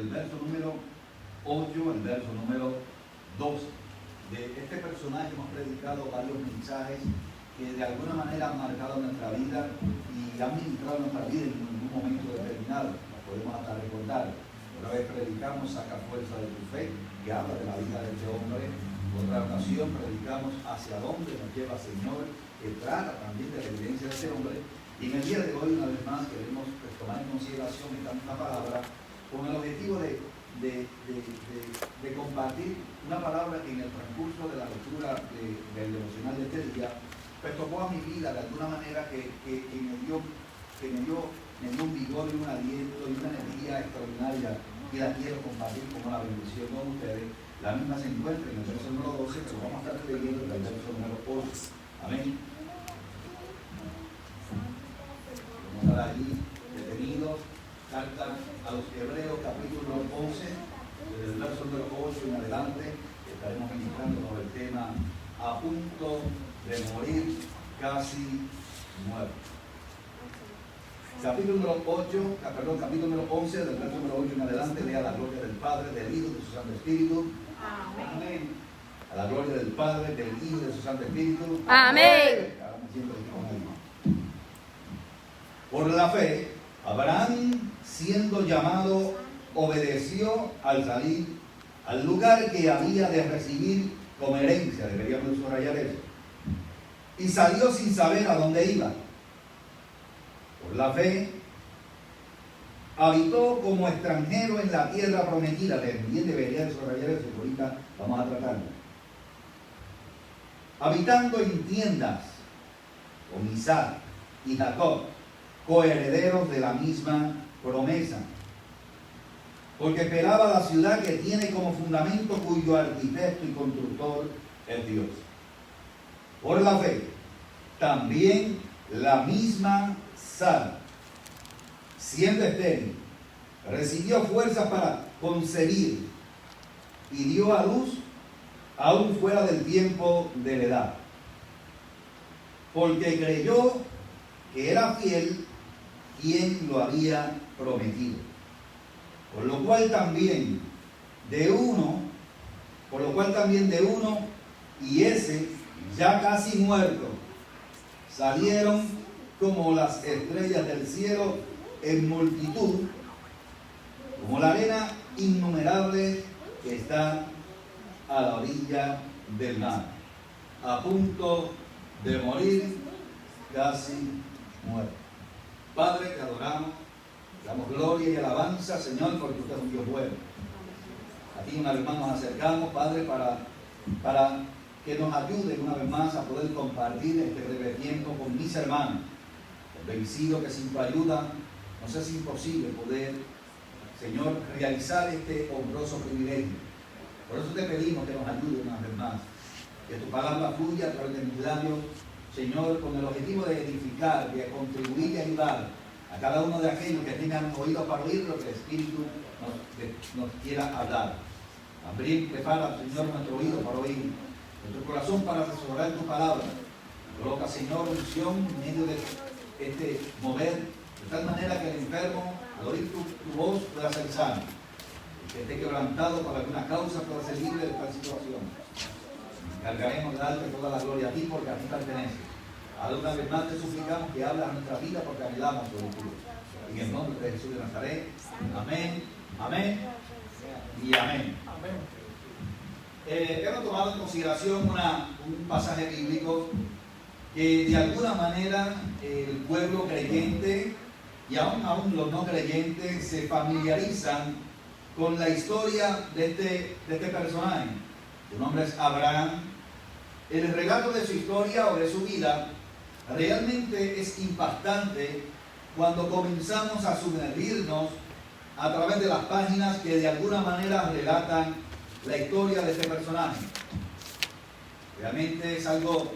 el verso número 8 al verso número 12. De este personaje hemos predicado varios mensajes que de alguna manera han marcado nuestra vida y han ministrado nuestra vida en un momento determinado. Nos podemos hasta recordar. Una vez predicamos Saca fuerza de tu fe, que habla de la vida de este hombre. Otra ocasión predicamos Hacia dónde nos lleva el Señor, que trata también de la evidencia de este hombre. Y en el día de hoy, una vez más, queremos tomar en consideración esta palabra con el objetivo de compartir una palabra que en el transcurso de la lectura del devocional de este día, pues tocó a mi vida de alguna manera que me dio un vigor y un aliento y una energía extraordinaria, y la quiero compartir como una bendición con ustedes. La misma se encuentra en el verso número 12, pero vamos a estar leyendo el verso número 8. Amén. Vamos a estar allí detenidos. Carta a los Hebreos, capítulo 11, desde el verso número 8 en adelante. Estaremos ministrando sobre el tema A punto de morir, casi muerto. Capítulo número 11, del verso número 8 en adelante. Lea la gloria del Padre, del Hijo y de su Santo Espíritu. Amén. A la gloria del Padre, del Hijo y de su Santo Espíritu. Amén. Por la fe, Abraham, siendo llamado, obedeció al salir al lugar que había de recibir como herencia. Deberíamos subrayar eso. Y salió sin saber a dónde iba. Por la fe, habitó como extranjero en la tierra prometida. También debería subrayar eso, que ahorita vamos a tratarlo. Habitando en tiendas con Isaac y Jacob, coherederos de la misma promesa, porque esperaba la ciudad que tiene como fundamento, cuyo arquitecto y constructor es Dios. Por la fe, también la misma Sara, siendo estéril, recibió fuerzas para concebir y dio a luz aún fuera del tiempo de la edad, porque creyó que era fiel quien lo había prometido. Por lo cual también de uno, y ese ya casi muerto, salieron como las estrellas del cielo en multitud, como la arena innumerable que está a la orilla del mar, a punto de morir, casi muerto. Padre, te adoramos, te damos gloria y alabanza, Señor, porque usted es un Dios bueno. A ti una vez más nos acercamos, Padre, para que nos ayude una vez más a poder compartir este breve tiempo con mis hermanos. Convencido que sin tu ayuda nos es imposible poder, Señor, realizar este honroso privilegio. Por eso te pedimos que nos ayude una vez más, que tu palabra fluya a través de mis labios, Señor, con el objetivo de edificar, de contribuir y ayudar a cada uno de aquellos que tengan oídos para oír lo que el Espíritu nos quiera hablar. Prepara, Señor, nuestro oído para oír, nuestro corazón para asesorar tu palabra. Coloca, Señor, unción en medio de este mover, de tal manera que el enfermo, al oír tu voz, pueda ser sano. El que esté quebrantado por alguna causa pueda ser libre de tal situación. Encargaremos de darte toda la gloria a ti, porque a ti pertenece. Ahora una vez más te suplicamos que hables a nuestra vida, porque anhelamos sobre ti. En el nombre de Jesús de Nazaret. Amén, amén y amén. Hemos tomado en consideración un pasaje bíblico que de alguna manera el pueblo creyente y aún los no creyentes se familiarizan con la historia de este personaje. Su nombre es Abraham. El relato de su historia o de su vida realmente es impactante cuando comenzamos a sumergirnos a través de las páginas que de alguna manera relatan la historia de este personaje. Realmente es algo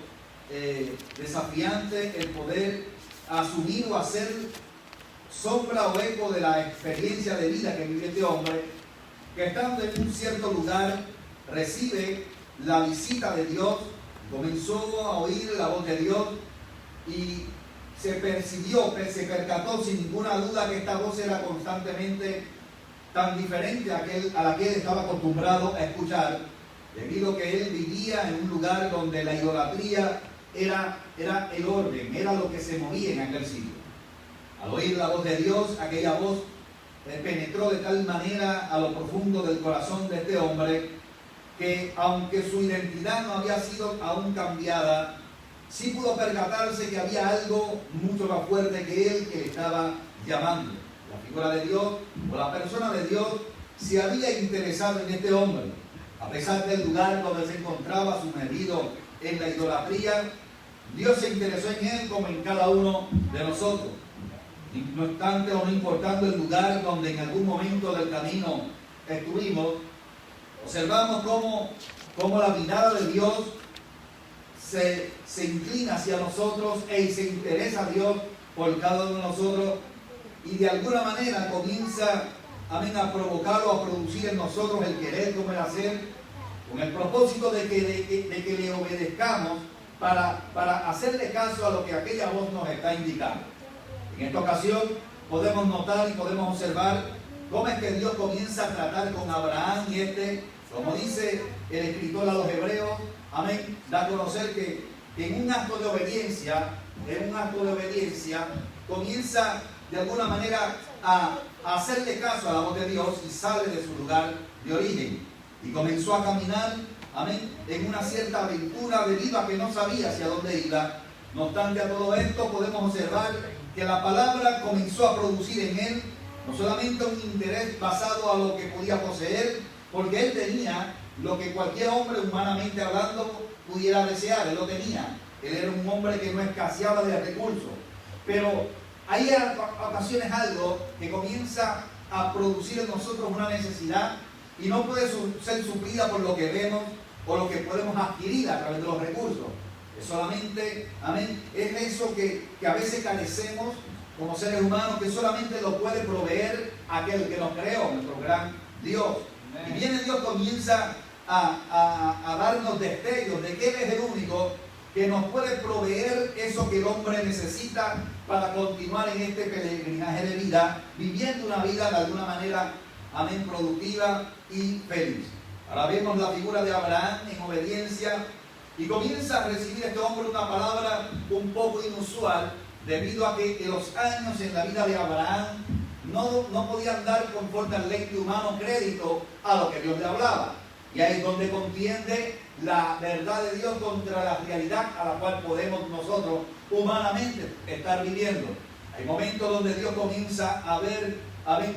desafiante el poder asumir o hacer sombra o eco de la experiencia de vida que vive este hombre, que estando en un cierto lugar recibe la visita de Dios, comenzó a oír la voz de Dios y se percató sin ninguna duda que esta voz era constantemente tan diferente a la que él estaba acostumbrado a escuchar, debido a que él vivía en un lugar donde la idolatría era el orden, era lo que se movía en aquel sitio. Al oír la voz de Dios, aquella voz penetró de tal manera a lo profundo del corazón de este hombre, que aunque su identidad no había sido aún cambiada, sí pudo percatarse que había algo mucho más fuerte que él que le estaba llamando. La figura de Dios o la persona de Dios se había interesado en este hombre. A pesar del lugar donde se encontraba sumergido en la idolatría, Dios se interesó en él como en cada uno de nosotros. No obstante o no importando el lugar donde en algún momento del camino estuvimos, observamos cómo la mirada de Dios se inclina hacia nosotros y se interesa a Dios por cada uno de nosotros, y de alguna manera comienza, amén, a provocar o a producir en nosotros el querer como el hacer, con el propósito de que le obedezcamos para hacerle caso a lo que aquella voz nos está indicando. En esta ocasión podemos notar y podemos observar cómo es que Dios comienza a tratar con Abraham, y como dice el escritor a los Hebreos, amén, da a conocer que en un acto de obediencia, comienza de alguna manera a hacerle caso a la voz de Dios y sale de su lugar de origen. Y comenzó a caminar, amén, en una cierta aventura debido a que no sabía hacia dónde iba. No obstante a todo esto, podemos observar que la palabra comenzó a producir en él no solamente un interés basado a lo que podía poseer, porque él tenía lo que cualquier hombre humanamente hablando pudiera desear, él lo tenía. Él era un hombre que no escaseaba de recursos. Pero hay ocasiones algo que comienza a producir en nosotros una necesidad y no puede ser suplida por lo que vemos o lo que podemos adquirir a través de los recursos. Es solamente, amén, es eso que a veces carecemos como seres humanos, que solamente lo puede proveer aquel que nos creó, nuestro gran Dios. Y viene Dios, comienza a darnos destellos de que Él es el único que nos puede proveer eso que el hombre necesita para continuar en este peregrinaje de vida, viviendo una vida de alguna manera, amén, productiva y feliz. Ahora vemos la figura de Abraham en obediencia, y comienza a recibir este hombre una palabra un poco inusual, debido a que los años en la vida de Abraham no podían dar conforme al lente humano crédito a lo que Dios le hablaba. Y ahí es donde contiende la verdad de Dios contra la realidad a la cual podemos nosotros humanamente estar viviendo. Hay momentos donde Dios comienza a ver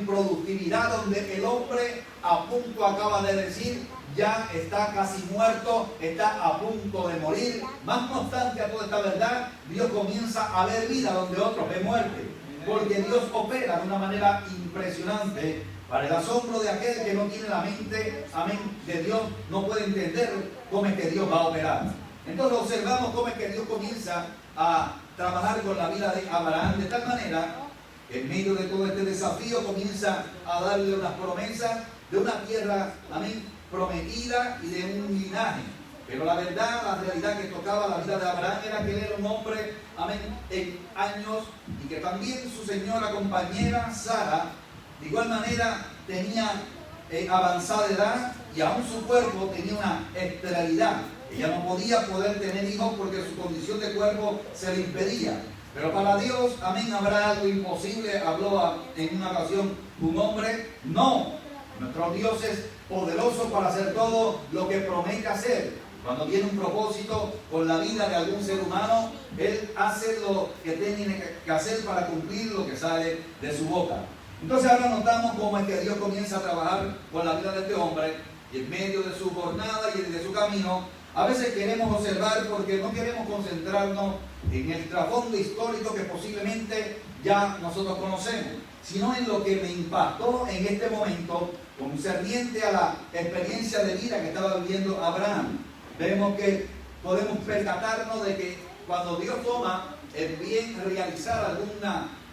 productividad, donde el hombre a punto acaba de decir, ya está casi muerto, está a punto de morir. Más no obstante a toda esta verdad, Dios comienza a ver vida donde otros ven muerte, porque Dios opera de una manera impresionante. Para el asombro de aquel que no tiene la mente, amén, de Dios, no puede entender cómo es que Dios va a operar. Entonces observamos cómo es que Dios comienza a trabajar con la vida de Abraham de tal manera que en medio de todo este desafío comienza a darle unas promesas de una tierra, amén, prometida y de un linaje. Pero la verdad, la realidad que tocaba la vida de Abraham era que él era un hombre, amén, en años, y que también su señora compañera Sara de igual manera tenía avanzada edad, y aún su cuerpo tenía una esterilidad. Ella no podía tener hijos porque su condición de cuerpo se le impedía. Pero para Dios, amén, habrá algo imposible. Habló en una ocasión un hombre. No, nuestro Dios es poderoso para hacer todo lo que promete hacer. Cuando tiene un propósito con la vida de algún ser humano, Él hace lo que tiene que hacer para cumplir lo que sale de su boca. Entonces ahora notamos cómo es que Dios comienza a trabajar con la vida de este hombre, y en medio de su jornada y de su camino, a veces queremos observar porque no queremos concentrarnos en el trasfondo histórico que posiblemente ya nosotros conocemos, sino en lo que me impactó en este momento concerniente a la experiencia de vida que estaba viviendo Abraham. Vemos que podemos percatarnos de que cuando Dios toma el bien realizar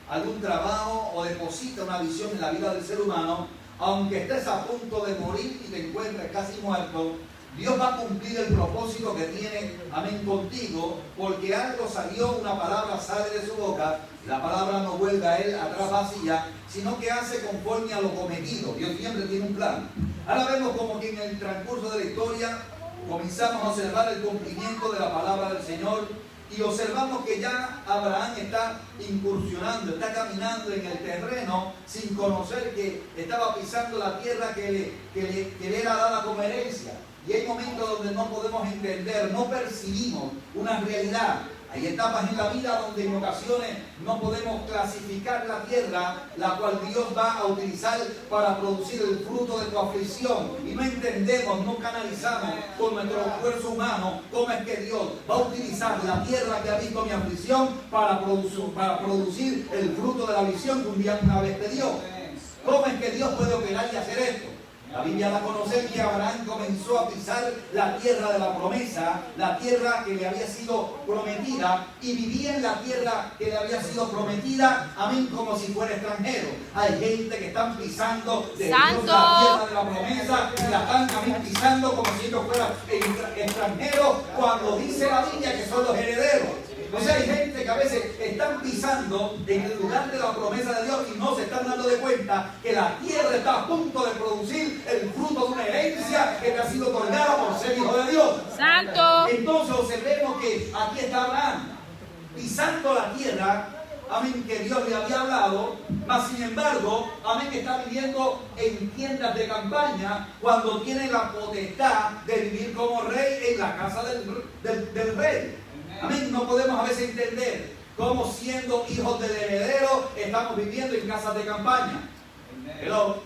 algún trabajo o deposita una visión en la vida del ser humano, aunque estés a punto de morir y te encuentres casi muerto, Dios va a cumplir el propósito que tiene, amén, contigo, porque algo salió, una palabra sale de su boca, la palabra no vuelve a Él atrás vacía, sino que hace conforme a lo cometido. Dios siempre tiene un plan. Ahora vemos como que en el transcurso de la historia comenzamos a observar el cumplimiento de la palabra del Señor y observamos que ya Abraham está incursionando, está caminando en el terreno sin conocer que estaba pisando la tierra que le era dada como herencia. Y hay momentos donde no podemos entender, no percibimos una realidad. Hay etapas en la vida donde en ocasiones no podemos clasificar la tierra, la cual Dios va a utilizar para producir el fruto de tu aflicción. Y no entendemos, no canalizamos con nuestro esfuerzo humano cómo es que Dios va a utilizar la tierra que ha visto mi aflicción para producir el fruto de la visión que un día una vez te dio. ¿Cómo es que Dios puede operar y hacer esto? La Biblia da a conocer que Abraham comenzó a pisar la tierra de la promesa, la tierra que le había sido prometida, y vivía en la tierra que le había sido prometida, amén, como si fuera extranjero. Hay gente que están pisando de Dios la tierra de la promesa y la están amén, pisando como si ellos fueran extranjeros, cuando dice la Biblia que son los herederos. O sea, hay gente que a veces están pisando en el lugar de la promesa de Dios y no se están dando de cuenta que la tierra está a punto de producir el fruto de una herencia que te ha sido otorgada por ser hijo de Dios. ¡Santo! Entonces observemos que aquí está Abraham pisando la tierra, amén, que Dios le había hablado, mas sin embargo, amén, que está viviendo en tiendas de campaña cuando tiene la potestad de vivir como rey en la casa del rey. Amén, no podemos a veces entender cómo siendo hijos del heredero estamos viviendo en casas de campaña. Pero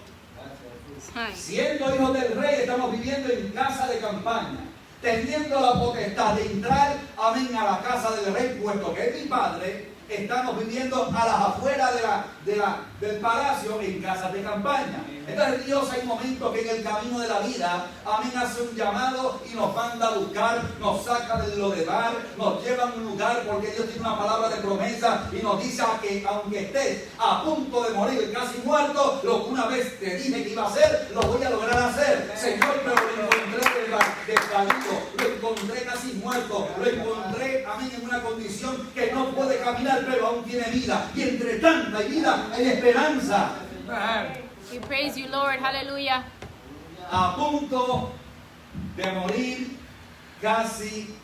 siendo hijos del rey estamos viviendo en casa de campaña, teniendo la potestad de entrar, amén, a la casa del rey, puesto que es mi padre. Estamos viviendo a las afueras del palacio en casas de campaña. Entonces Dios hay momentos que en el camino de la vida, amén, hace un llamado y nos manda a buscar, nos saca del lodebar, nos lleva a un lugar porque Dios tiene una palabra de promesa y nos dice que aunque estés a punto de morir, casi muerto, lo que una vez te dije que iba a hacer, lo voy a lograr hacer. Señor, pero lo encontré desvalido, lo encontré casi muerto, lo encontré, amén, en una condición que no puede caminar, pero aún tiene vida. Y entre tanta vida hay esperanza. We praise you, Lord. Hallelujah. A punto de morir, casi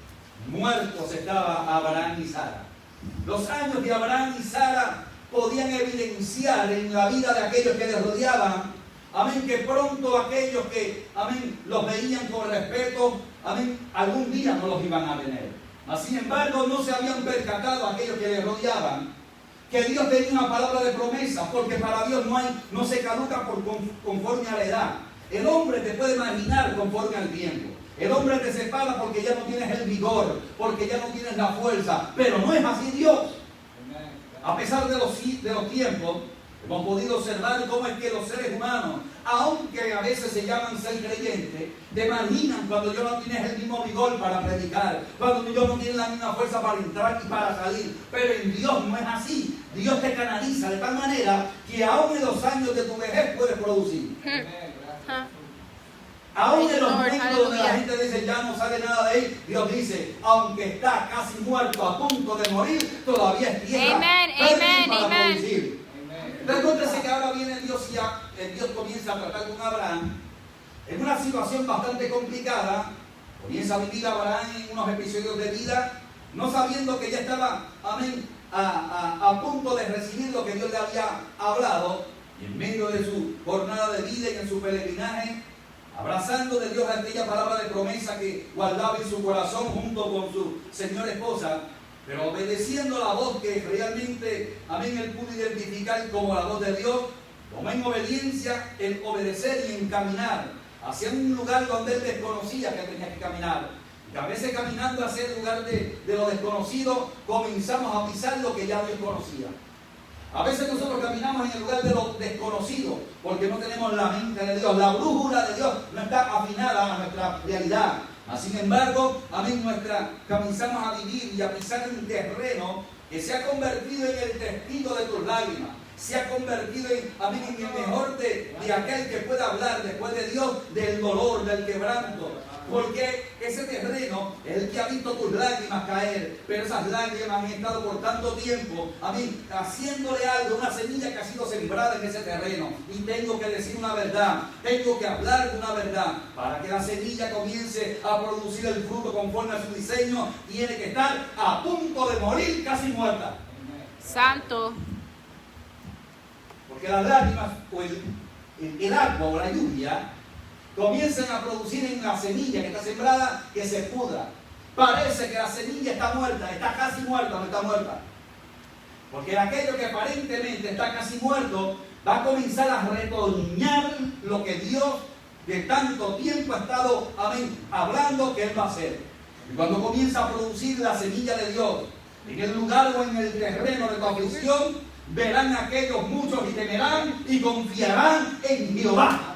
muertos estaba Abraham y Sara. Los años de Abraham y Sara podían evidenciar en la vida de aquellos que les rodeaban, amén, que pronto aquellos que, amén, los veían con respeto, amén, algún día no los iban a tener. Sin embargo, no se habían percatado aquellos que les rodeaban que Dios tenía una palabra de promesa, porque para Dios no se caduca conforme a la edad. El hombre te puede marginar conforme al tiempo. El hombre te separa porque ya no tienes el vigor, porque ya no tienes la fuerza, pero no es así Dios. A pesar de los tiempos, hemos podido observar cómo es que los seres humanos, aunque a veces se llaman ser creyentes, te marginan cuando yo no tienes el mismo vigor para predicar, cuando yo no tienes la misma fuerza para entrar y para salir. Pero en Dios no es así. Dios te canaliza de tal manera que aún en los años de tu vejez puedes producir. Aún en los momentos donde la gente dice ya no sale nada de ahí, Dios dice, aunque está casi muerto, a punto de morir, todavía es tierra para producir. Entonces que ahora viene Dios y Dios comienza a tratar con Abraham en una situación bastante complicada. Comienza a vivir Abraham en unos episodios de vida, no sabiendo que ya estaba, amén, a punto de recibir lo que Dios le había hablado, y en medio de su jornada de vida y en su peregrinaje, abrazando de Dios aquella palabra de promesa que guardaba en su corazón junto con su señora esposa, pero obedeciendo la voz que realmente, amén, él pudo identificar como la voz de Dios, tomó en obediencia en obedecer y en caminar hacia un lugar donde él desconocía que tenía que caminar. Y a veces caminando hacia el lugar de lo desconocido, comenzamos a pisar lo que ya Dios conocía. A veces nosotros caminamos en el lugar de lo desconocido porque no tenemos la mente de Dios, la brújula de Dios no está afinada a nuestra realidad. Sin embargo, amén, comenzamos a vivir y a pisar un terreno que se ha convertido en el testigo de tus lágrimas, se ha convertido en el mejor de aquel que puede hablar después de Dios del dolor, del quebranto. Porque ese terreno es el que ha visto tus lágrimas caer, pero esas lágrimas han estado por tanto tiempo, haciéndole algo, una semilla que ha sido sembrada en ese terreno. Y tengo que decir una verdad, tengo que hablar de una verdad. Para que la semilla comience a producir el fruto conforme a su diseño, tiene que estar a punto de morir, casi muerta. Santo. Porque las lágrimas o el agua o la lluvia comienzan a producir en la semilla que está sembrada que se pudra. Parece que la semilla está muerta, está casi muerta, no está muerta. Porque aquello que aparentemente está casi muerto va a comenzar a retoñar lo que Dios de tanto tiempo ha estado hablando que Él va a hacer. Y cuando comienza a producir la semilla de Dios en el lugar o en el terreno de tu aflicción, verán aquellos muchos y temerán y confiarán en Jehová.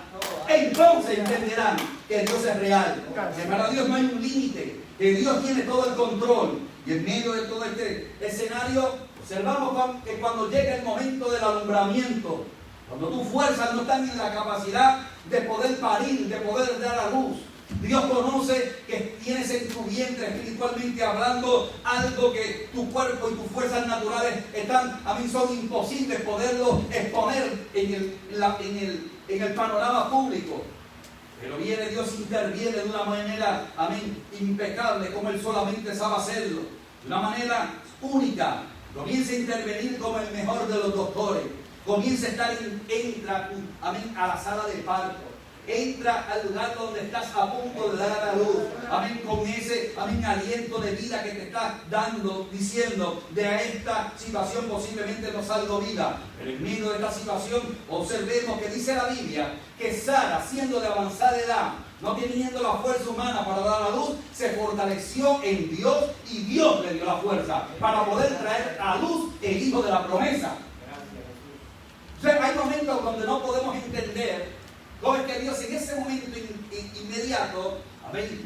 Entonces entenderán que Dios es real, que para Dios no hay un límite, que Dios tiene todo el control. Y en medio de todo este escenario, observamos que cuando llega el momento del alumbramiento, cuando tus fuerzas no están en la capacidad de poder parir, de poder dar a luz, Dios conoce que tienes en tu vientre, espiritualmente hablando, algo que tu cuerpo y tus fuerzas naturales son imposibles poderlo exponer en el panorama público. Pero viene Dios, interviene de una manera, impecable, como Él solamente sabe hacerlo. De una manera única. Comienza a intervenir como el mejor de los doctores. Comienza a estar, entra a la sala de parto. Entra al lugar donde estás a punto de dar a luz. Con ese aliento de vida que te está dando, diciendo, de esta situación posiblemente no salgo viva. Pero en medio de esta situación, observemos que dice la Biblia que Sara, siendo de avanzada edad, no teniendo la fuerza humana para dar a luz, se fortaleció en Dios y Dios le dio la fuerza para poder traer a luz el hijo de la promesa. O sea, hay momentos donde no podemos entender cómo es que Dios en ese momento inmediato,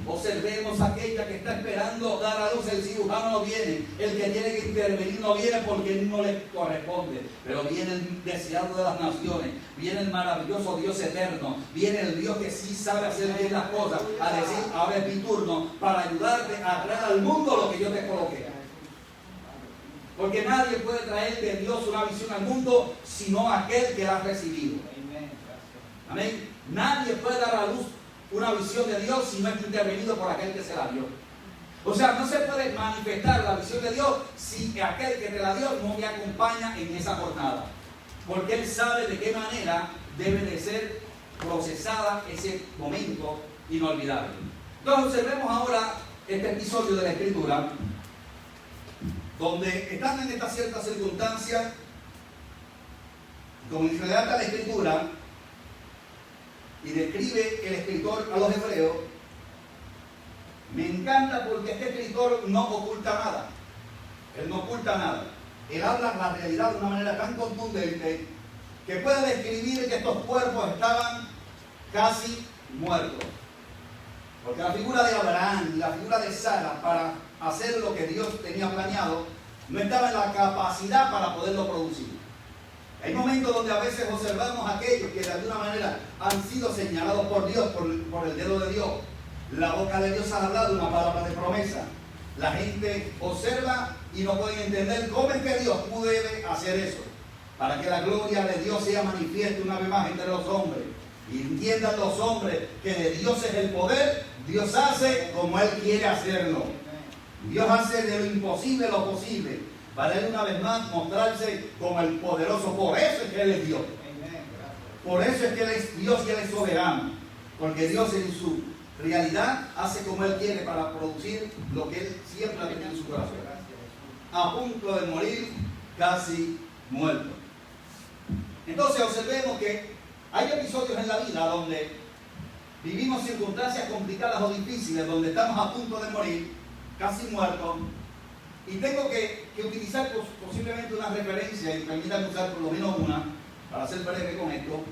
observemos aquella que está esperando dar a luz, el cirujano no viene, el que tiene que intervenir no viene porque no le corresponde, pero viene el deseado de las naciones, viene el maravilloso Dios eterno, viene el Dios que sí sabe hacer bien las cosas, a decir, ahora es mi turno para ayudarte a traer al mundo lo que yo te coloqué. Porque nadie puede traer de Dios una visión al mundo sino aquel que la ha recibido. Amén. Nadie puede dar a luz una visión de Dios si no es intervenido por aquel que se la dio. O sea, no se puede manifestar la visión de Dios si aquel que te la dio no me acompaña en esa jornada. Porque Él sabe de qué manera debe de ser procesada ese momento inolvidable. Entonces observemos ahora este episodio de la Escritura, donde están en esta cierta circunstancia, como se relata la Escritura, y describe el escritor a los hebreos. Me encanta porque este escritor no oculta nada. Él no oculta nada. Él habla la realidad de una manera tan contundente que puede describir que estos cuerpos estaban casi muertos. Porque la figura de Abraham y la figura de Sara para hacer lo que Dios tenía planeado no estaba en la capacidad para poderlo producir. Hay momentos donde a veces observamos a aquellos que de alguna manera han sido señalados por Dios, por el dedo de Dios. La boca de Dios ha hablado una palabra de promesa. La gente observa y no pueden entender cómo es que Dios puede hacer eso. Para que la gloria de Dios sea manifiesta una vez más entre los hombres. Y entiendan los hombres que de Dios es el poder, Dios hace como Él quiere hacerlo. Dios hace de lo imposible lo posible. Para Él una vez más mostrarse como el poderoso. Por eso es que Él es Dios. Por eso es que Él es Dios y Él es soberano. Porque Dios en su realidad hace como Él quiere para producir lo que Él siempre ha tenido en su corazón. A punto de morir, casi muerto. Entonces observemos que hay episodios en la vida donde vivimos circunstancias complicadas o difíciles, donde estamos a punto de morir, casi muertos. Y tengo que utilizar posiblemente una referencia, y permítanme usar por lo menos una, para ser breve con esto,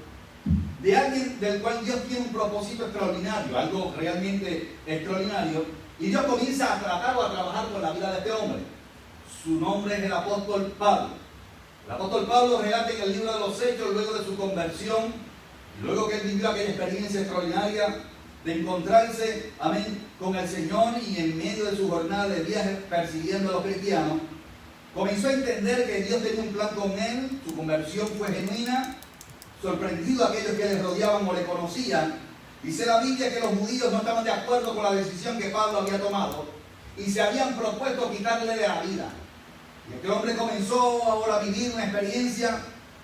de alguien del cual Dios tiene un propósito extraordinario, algo realmente extraordinario, y Dios comienza a tratar o a trabajar con la vida de este hombre. Su nombre es el apóstol Pablo. El apóstol Pablo relata en el libro de los Hechos, luego de su conversión, luego que él vivió aquella experiencia extraordinaria de encontrarse, amén, con el Señor, y en medio de su jornada de viaje persiguiendo a los cristianos, comenzó a entender que Dios tenía un plan con él. Su conversión fue genuina. Sorprendido a aquellos que le rodeaban o le conocían, dice la Biblia que los judíos no estaban de acuerdo con la decisión que Pablo había tomado y se habían propuesto quitarle la vida. Y este hombre comenzó ahora a vivir una experiencia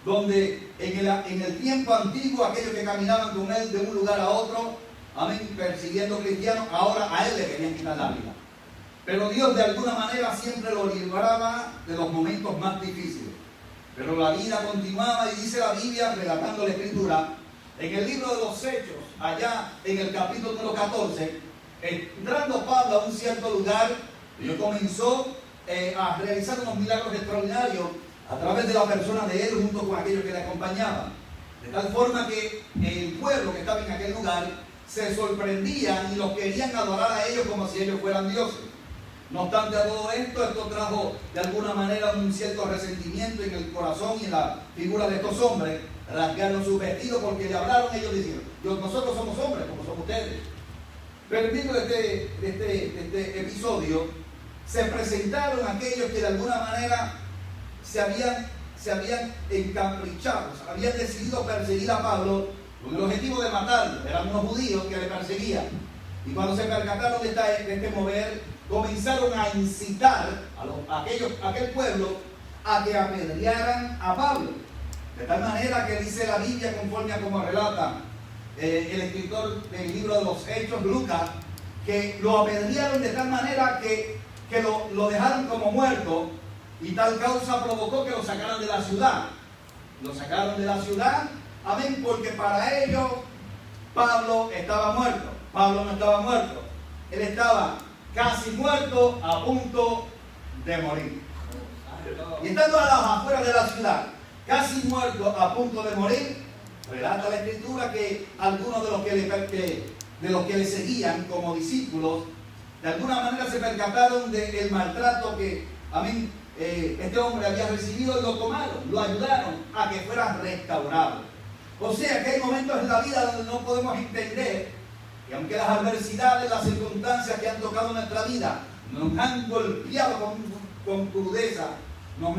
donde en el tiempo antiguo aquellos que caminaban con él de un lugar a otro, amén, persiguiendo cristianos, ahora a él le querían quitar la vida. Pero Dios de alguna manera siempre lo libraba de los momentos más difíciles. Pero la vida continuaba, y dice la Biblia, relatando la Escritura, en el libro de los Hechos, allá en el capítulo número 14, entrando Pablo a un cierto lugar, Dios comenzó a realizar unos milagros extraordinarios a través de la persona de él junto con aquellos que le acompañaban. De tal forma que el pueblo que estaba en aquel lugar se sorprendían y los querían adorar a ellos como si ellos fueran dioses. No obstante a todo esto, esto trajo de alguna manera un cierto resentimiento en el corazón y en la figura de estos hombres. Rasgaron sus vestidos porque le hablaron ellos diciendo: nosotros somos hombres como son ustedes. Pero en medio de este episodio se presentaron aquellos que de alguna manera se habían encaprichado, habían decidido perseguir a Pablo con el objetivo de matarlo. Eran unos judíos que le perseguían. Y cuando se percataron de este mover, comenzaron a incitar a aquel pueblo a que apedrearan a Pablo. De tal manera que dice la Biblia, conforme a como relata el escritor del libro de los Hechos, Lucas, que lo apedrearon de tal manera que lo dejaron como muerto, y tal causa provocó que lo sacaran de la ciudad. Lo sacaron de la ciudad, amén, porque para ellos Pablo estaba muerto. Pablo no estaba muerto, él estaba casi muerto, a punto de morir. Y estando a las afueras de la ciudad, casi muerto, a punto de morir, relata la Escritura que algunos de los que le seguían como discípulos, de alguna manera se percataron del maltrato que, amén, este hombre había recibido, y lo tomaron, lo ayudaron a que fuera restaurado. O sea que hay momentos en la vida donde no podemos entender que aunque las adversidades, las circunstancias que han tocado nuestra vida nos han golpeado con crudeza, nos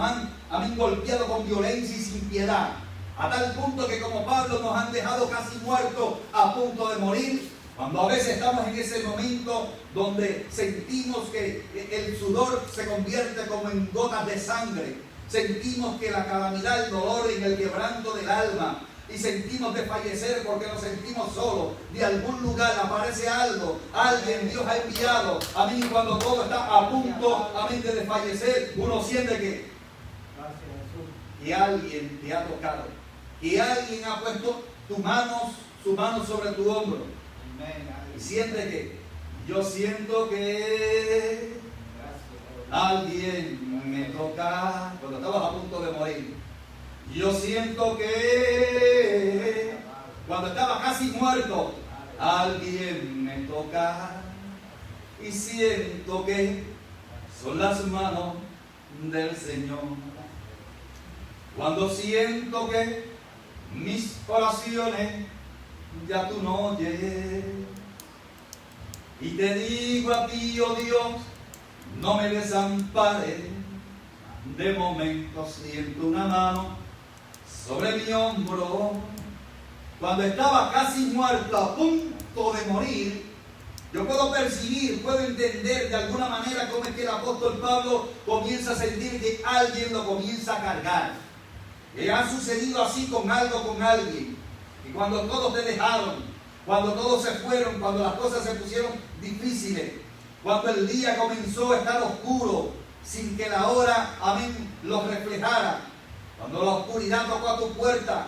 han golpeado con violencia y sin piedad, a tal punto que como Pablo nos han dejado casi muertos, a punto de morir, cuando a veces estamos en ese momento donde sentimos que el sudor se convierte como en gotas de sangre, sentimos que la calamidad, el dolor en el quebranto del alma, y sentimos desfallecer porque nos sentimos solos. De algún lugar aparece algo, alguien Dios ha enviado. A mí, cuando todo está a punto, a mí, de desfallecer, uno siente que alguien te ha tocado, que alguien ha puesto su mano sobre tu hombro, y siente que yo siento que alguien me toca. Cuando estabas a punto de morir, yo siento que cuando estaba casi muerto, alguien me toca, y siento que son las manos del Señor. Cuando siento que mis oraciones ya tú no oyes, y te digo a ti, oh Dios, no me desampares, de momento siento una mano sobre mi hombro. Cuando estaba casi muerto, a punto de morir, yo puedo percibir, puedo entender de alguna manera cómo es que el apóstol Pablo comienza a sentir que alguien lo comienza a cargar. Que ha sucedido así con alguien. Y cuando todos te dejaron, cuando todos se fueron, cuando las cosas se pusieron difíciles, cuando el día comenzó a estar oscuro, sin que la hora, amén, los reflejara, cuando la oscuridad tocó a tu puerta,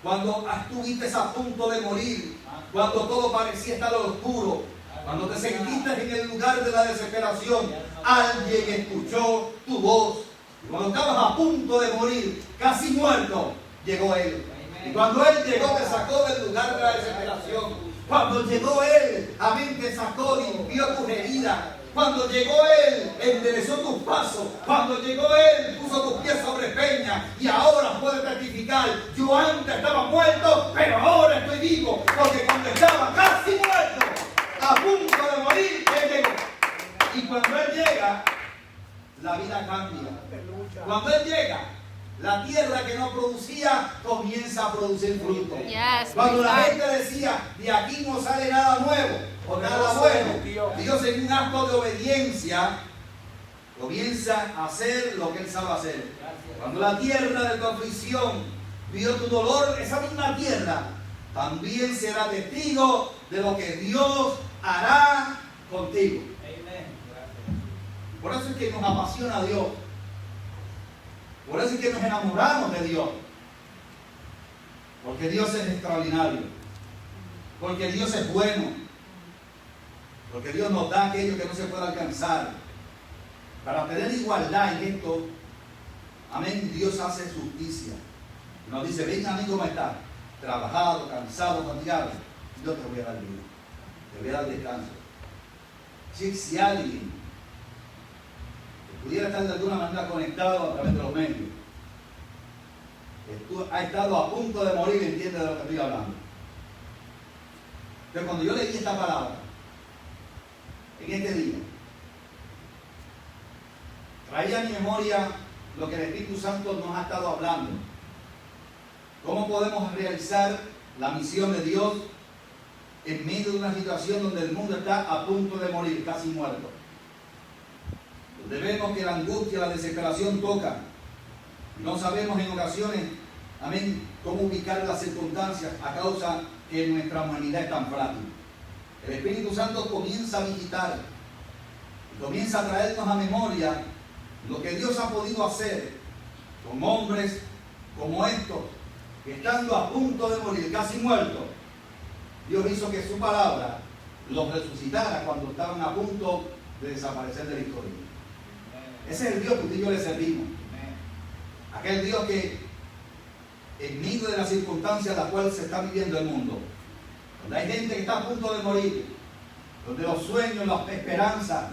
cuando estuviste a punto de morir, cuando todo parecía estar oscuro, cuando te sentiste en el lugar de la desesperación, alguien escuchó tu voz. Y cuando estabas a punto de morir, casi muerto, llegó Él. Y cuando Él llegó, te sacó del lugar de la desesperación. Cuando llegó Él, amén, te sacó, limpió tus heridas. Cuando llegó Él, enderezó tus pasos. Cuando llegó Él, puso tus pies sobre peña. Y ahora puedes testificar: yo antes estaba muerto, pero ahora estoy vivo. Porque cuando estaba casi muerto, a punto de morir, Él llegó. Y cuando Él llega, la vida cambia. Cuando Él llega, la tierra que no producía comienza a producir fruto. Yes, Cuando la praise gente decía: de aquí no sale nada nuevo o nada bueno, Dios en un acto de obediencia comienza a hacer lo que Él sabe hacer. Cuando la tierra de tu aflicción vio tu dolor, esa misma tierra también será testigo de lo que Dios hará contigo. Por eso es que nos apasiona Dios. Por eso es que nos enamoramos de Dios. Porque Dios es extraordinario. Porque Dios es bueno. Porque Dios nos da aquello que no se puede alcanzar. Para tener igualdad en esto, amén, Dios hace justicia. Nos dice: ven a mí como estás, trabajado, cansado, fatigado. Yo te voy a dar vida. Te voy a dar descanso. Si alguien pudiera estar de alguna manera conectado a través de los medios, tú has estado a punto de morir, entiende de lo que estoy hablando. Pero cuando yo leí esta palabra en este día, traía a mi memoria lo que el Espíritu Santo nos ha estado hablando. ¿Cómo podemos realizar la misión de Dios en medio de una situación donde el mundo está a punto de morir, casi muerto? Donde vemos que la angustia, la desesperación toca. Y no sabemos en ocasiones, amén, cómo ubicar las circunstancias a causa que nuestra humanidad es tan frágil. El Espíritu Santo comienza a visitar y comienza a traernos a memoria lo que Dios ha podido hacer con hombres como estos, que estando a punto de morir, casi muertos, Dios hizo que su palabra los resucitara cuando estaban a punto de desaparecer de la historia. Ese es el Dios que usted y yo le servimos. Aquel Dios que en medio de las circunstancias en las cuales se está viviendo el mundo, donde hay gente que está a punto de morir, donde los sueños, las esperanzas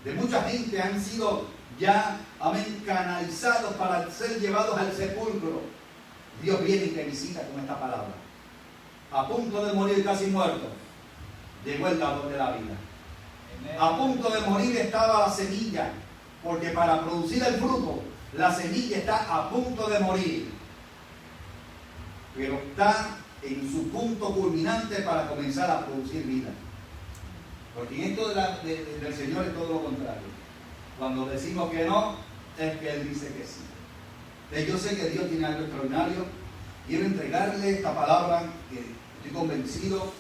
de mucha gente han sido ya, amén, canalizados para ser llevados al sepulcro, Dios viene y te visita con esta palabra. A punto de morir, casi muerto, llegó el dador de la vida. A punto de morir estaba la semilla, porque para producir el fruto, la semilla está a punto de morir, pero está en su punto culminante para comenzar a producir vida. Porque en esto del Señor es todo lo contrario. Cuando decimos que no, es que Él dice que sí. Entonces yo sé que Dios tiene algo extraordinario. Quiero entregarle esta palabra que estoy convencido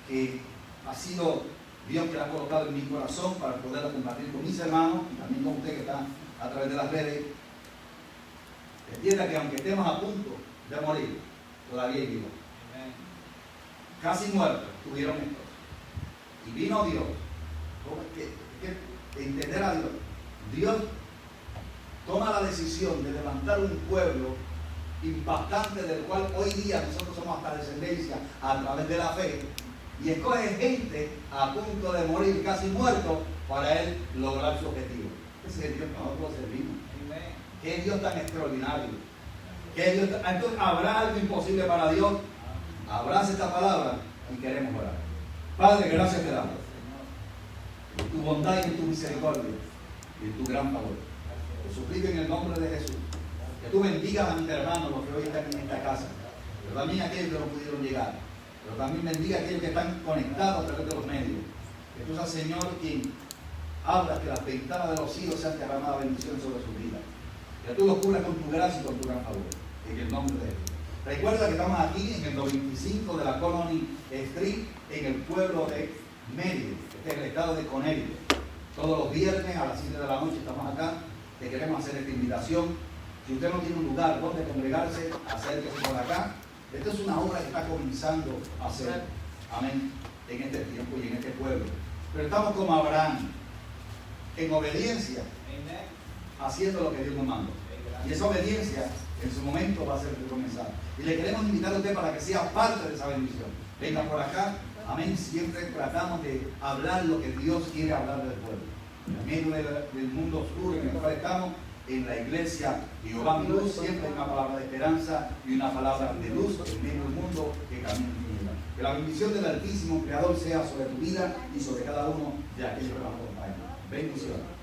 que ha sido Dios que la ha colocado en mi corazón para poderla compartir con mis hermanos y también con usted que está a través de las redes. Entienda que aunque estemos a punto de morir, todavía hay vida. Casi muertos tuvieron esto. Y vino Dios. ¿Cómo es que entender a Dios? Dios toma la decisión de levantar un pueblo impactante del cual hoy día nosotros somos hasta descendencia a través de la fe, y escoge gente a punto de morir, casi muerto, para Él lograr su objetivo. Ese es el Dios que nosotros servimos. ¿Qué Dios tan extraordinario? ¿Qué Dios tan... Entonces, ¿habrá algo imposible para Dios? Abraza esta palabra y queremos orar. Padre, gracias te damos por tu bondad y tu misericordia y tu gran favor. Te suplico en el nombre de Jesús que tú bendigas a mis hermanos, los que hoy están en esta casa, pero también a aquellos que no pudieron llegar, pero también bendiga a aquellos que están conectados a través de los medios. Que tú seas, Señor, quien habla, que las ventanas de los cielos sean derramadas bendiciones sobre sus vidas. Que tú los cubras con tu gracia y con tu gran favor. En el nombre de Jesús. Recuerda que estamos aquí en el 95 de la Colony Street, en el pueblo de Mérida, este es el estado de Connecticut. Todos los viernes a las 7 de la noche estamos acá. Te queremos hacer esta invitación. Si usted no tiene un lugar donde congregarse, acérquese por acá. Esta es una obra que está comenzando a hacer. Amén. En este tiempo y en este pueblo. Pero estamos como Abraham, en obediencia, haciendo lo que Dios nos manda. Y esa obediencia en su momento va a ser comenzar. Y le queremos invitar a usted para que sea parte de esa bendición. Venga por acá, Amén. Siempre tratamos de hablar lo que Dios quiere hablar del pueblo. En medio del mundo oscuro en el cual estamos, en la iglesia Jehová mi luz, siempre hay una palabra de esperanza y una palabra de luz en medio del mundo que camina en tinieblas. Que la bendición del Altísimo Creador sea sobre tu vida y sobre cada uno de aquellos que nos acompañan. Bendiciones.